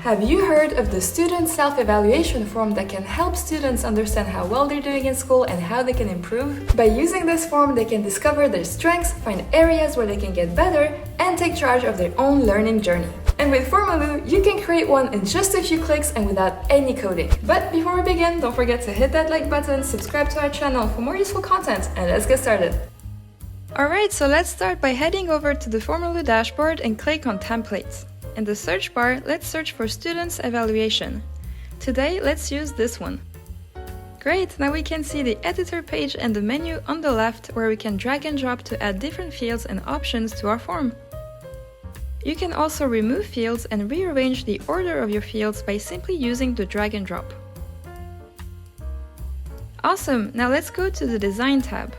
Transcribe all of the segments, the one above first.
Have you heard of the student self-evaluation form that can help students understand how well they're doing in school and how they can improve? By using this form, they can discover their strengths, find areas where they can get better, and take charge of their own learning journey. And with Formulu, you can create one in just a few clicks and without any coding. But before we begin, don't forget to hit that like button, subscribe to our channel for more useful content, and let's get started. Alright, so let's start by heading over to the Formulu dashboard and click on Templates. In the search bar, let's search for Students Evaluation. Today, let's use this one. Great, now we can see the editor page and the menu on the left where we can drag and drop to add different fields and options to our form. You can also remove fields and rearrange the order of your fields by simply using the drag and drop. Awesome, now let's go to the Design tab.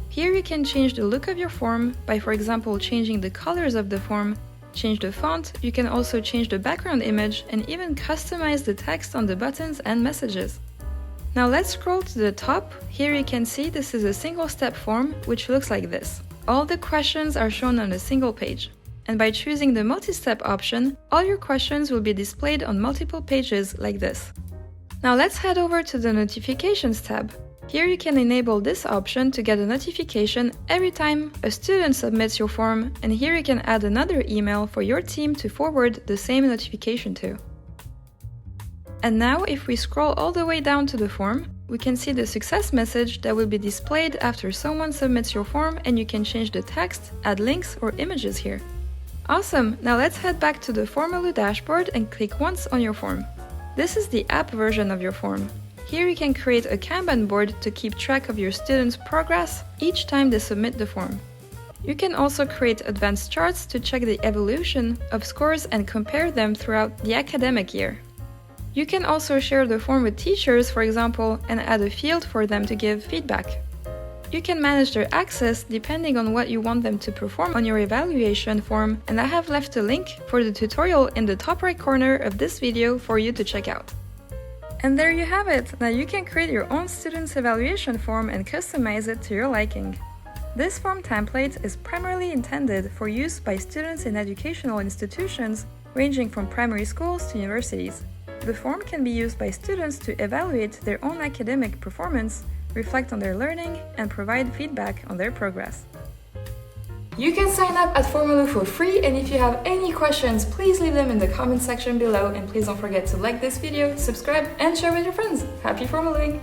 Here you can change the look of your form by, for example, changing the colors of the form, change the font, you can also change the background image and even customize the text on the buttons and messages. Now let's scroll to the top. Here you can see this is a single-step form which looks like this. All the questions are shown on a single page. And by choosing the multi-step option, all your questions will be displayed on multiple pages like this. Now let's head over to the Notifications tab. Here you can enable this option to get a notification every time a student submits your form, and here you can add another email for your team to forward the same notification to. And now if we scroll all the way down to the form, we can see the success message that will be displayed after someone submits your form, and you can change the text, add links or images here. Awesome! Now let's head back to the Formulu dashboard and click once on your form. This is the app version of your form. Here you can create a Kanban board to keep track of your students' progress each time they submit the form. You can also create advanced charts to check the evolution of scores and compare them throughout the academic year. You can also share the form with teachers, for example, and add a field for them to give feedback. You can manage their access depending on what you want them to perform on your evaluation form, and I have left a link for the tutorial in the top right corner of this video for you to check out. And there you have it! Now you can create your own student's evaluation form and customize it to your liking. This form template is primarily intended for use by students in educational institutions ranging from primary schools to universities. The form can be used by students to evaluate their own academic performance, reflect on their learning, and provide feedback on their progress. You can sign up at Formulu for free, and if you have any questions, please leave them in the comment section below, and please don't forget to like this video, subscribe, and share with your friends. Happy formulating!